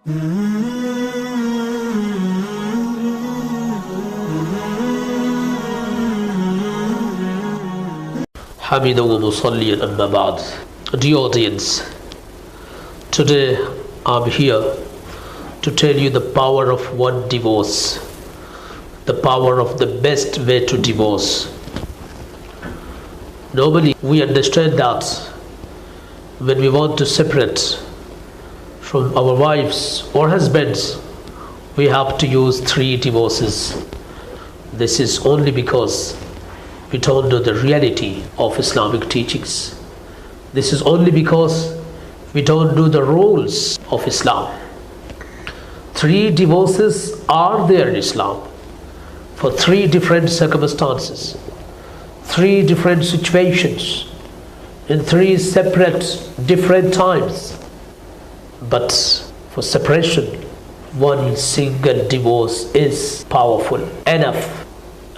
حميدا ومصليا أما بعد. Dear audience, today I'm here to tell you the power of one divorce, the power of the best way to divorce. Normally we understand that when we want to separate from our wives or husbands, we have to use 3 divorces. This is only because we don't know the reality of Islamic teachings. This is only because we don't know the rules of Islam. 3 divorces are there in Islam for 3 different circumstances, 3 different situations, in 3 separate different times. But for separation, one single divorce is powerful enough,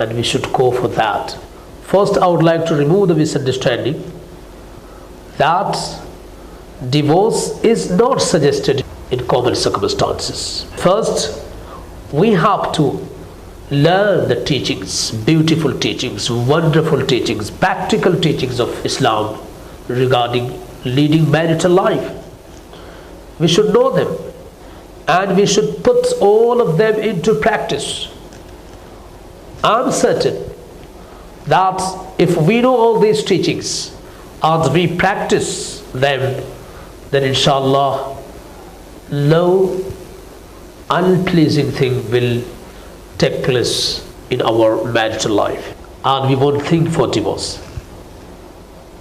and we should go for that. First, I would like to remove the misunderstanding that divorce is not suggested in common circumstances. First, we have to learn the teachings, beautiful teachings, wonderful teachings, practical teachings of Islam regarding leading marital life. We should know them and we should put all of them into practice. I'm certain that if we know all these teachings and we practice them, then inshallah no unpleasing thing will take place in our marital life and we won't think for divorce.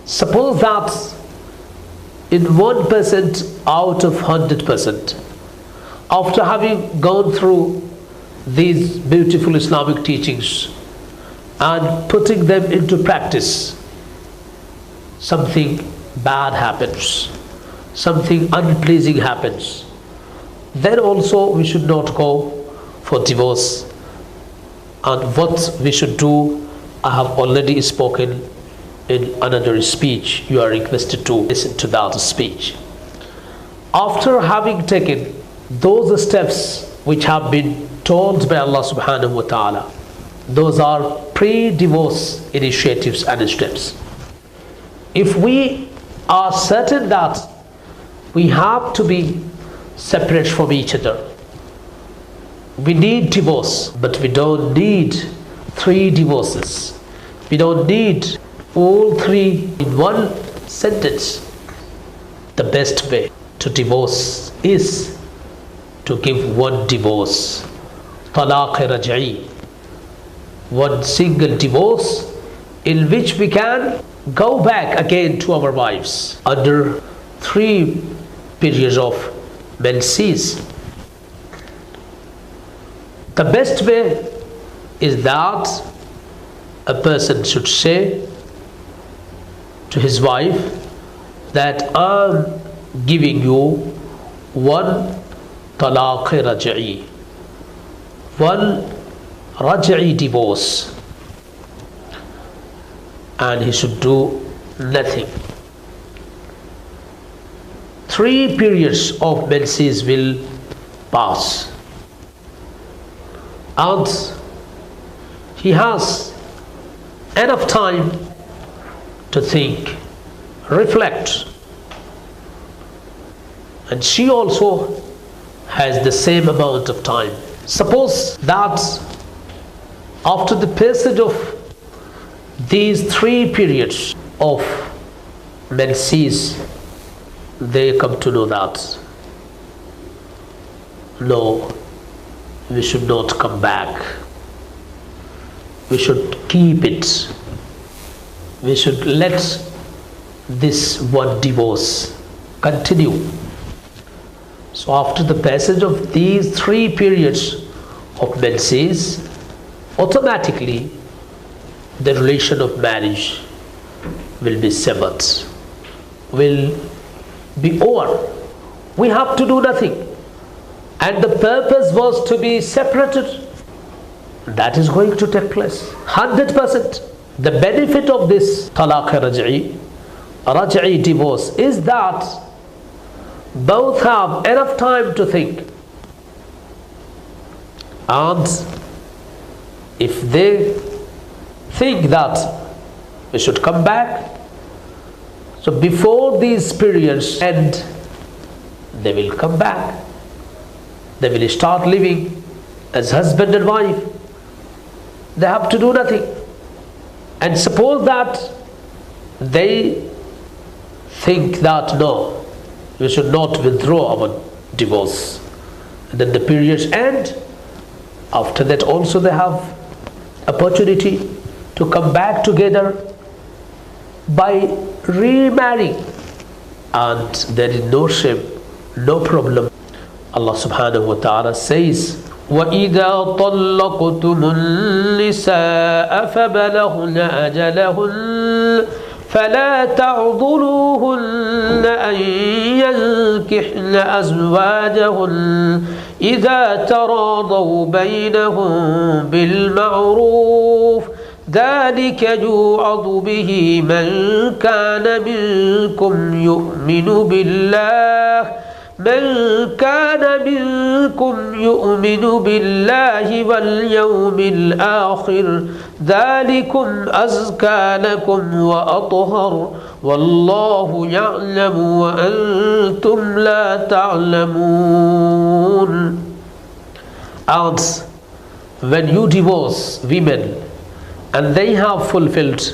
Suppose that in 1% out of 100%, after having gone through these beautiful Islamic teachings and putting them into practice, something bad happens, something unpleasing happens, then also we should not go for divorce. And what we should do, I have already spoken in another speech. You are requested to listen to that speech. After having taken those steps which have been told by Allah subhanahu wa ta'ala, those are pre-divorce initiatives and steps. If we are certain that we have to be separate from each other, we need divorce, but we don't need 3 divorces. We don't need all 3 in one sentence. The best way to divorce is to give one divorce, talaq raj'i, one single divorce in which we can go back again to our wives under 3 periods of menses. The best way is that a person should say to his wife that I'm giving you one talaq raj'i, one raj'i divorce, and he should do nothing. 3 periods of menses will pass and he has enough time to think, reflect, and she also has the same amount of time. Suppose that after the passage of these 3 periods of menses, they come to know that no, we should not come back, we should keep it, we should let this one divorce continue. So after the passage of these 3 periods of menses, automatically the relation of marriage will be severed, will be over. We have to do nothing, and the purpose was to be separated. That is going to take place 100%. The benefit of this talaq raj'i divorce is that both have enough time to think, And if they think that we should come back, so before these periods end, they will come back. They will start living as husband and wife. They have to do nothing. And suppose that they think that no, we should not withdraw our divorce, and then the periods end. After that also they have opportunity to come back together by remarrying, and there is no shame, no problem. Allah subhanahu wa ta'ala says, وَإِذَا طَلَّقْتُمُ النِّسَاءَ فَبَلَغْنَ أَجَلَهُنَّ فَلَا تَعْضُلُوهُنَّ أَن يَنكِحْنَ أَزْوَاجَهُنَّ إِذَا تَرَاضَوْا بَيْنَهُم بِالْمَعْرُوفِ ذَلِكَ يُوعَظُ بِهِ مَن كَانَ مِنكُمْ يُؤْمِنُ بِاللَّهِ وَالْيَوْمِ الْآخِرِ ذَلِكُمْ أَزْكَى لَكُمْ وَأَطْهَرُ وَاللَّهُ يَعْلَمُ وَأَنْتُمْ لَا تَعْلَمُونَ. And when you divorce women and they have fulfilled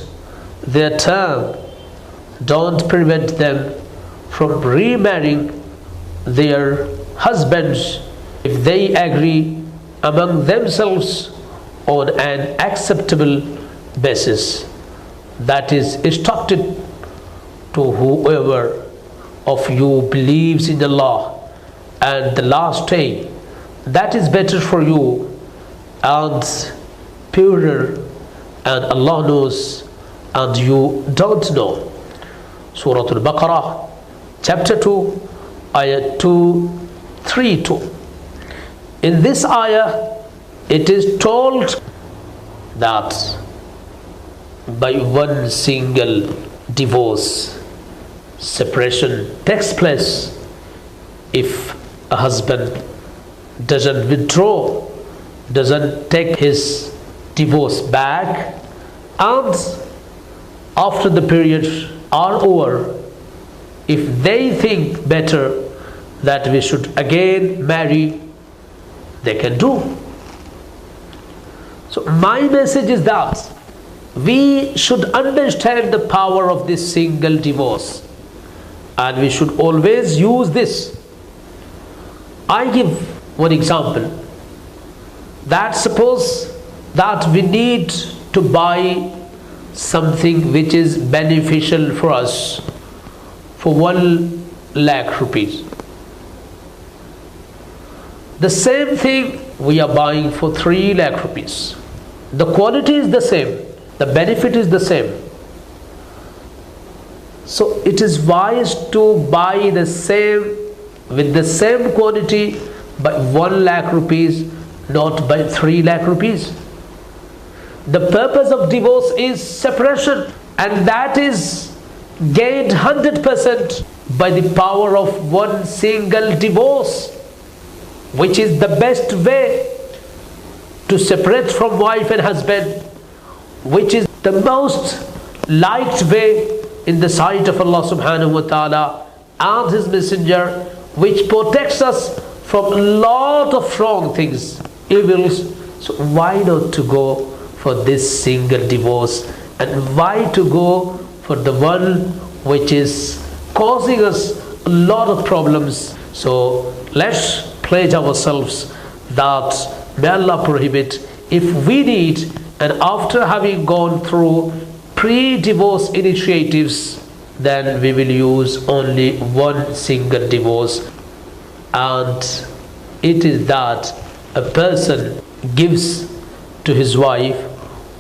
their term, don't prevent them from remarrying their husbands if they agree among themselves on an acceptable basis that is instructed to whoever of you believes in Allah and the last day. That is better for you and purer, and Allah knows and you don't know. Surah Al-Baqarah chapter 2 ayah 232. In this ayah it is told that by one single divorce, separation takes place if a husband doesn't withdraw, doesn't take his divorce back, and after the periods are over, if they think better that we should again marry, they can do. So my message is that we should understand the power of this single divorce, and we should always use this. I give one example, that suppose that we need to buy something which is beneficial for us for 1 lakh rupees. The same thing we are buying for 3 lakh rupees. The quality is the same, the benefit is the same. So it is wise to buy the same with the same quality by 1 lakh rupees, not by 3 lakh rupees. The purpose of divorce is separation, and that is gained 100% by the power of one single divorce, which is the best way to separate from wife and husband, which is the most liked way in the sight of Allah subhanahu wa ta'ala and His Messenger, which protects us from a lot of wrong things, evils. So why not to go for this single divorce, and why to go for the one which is causing us a lot of problems? So let's pledge ourselves that may Allah prohibit if we need, and after having gone through pre-divorce initiatives, then we will use only one single divorce. And it is that a person gives to his wife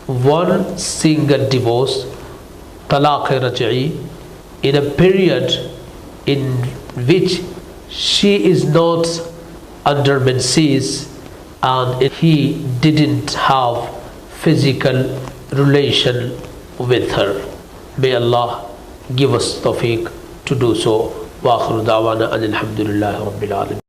one single divorce, talaq raj'i, in a period in which she is not under menses and he didn't have physical relation with her. May Allah give us tawfiq to do so. Wa akhiru da'wana alhamdulillahi rabbil alamin.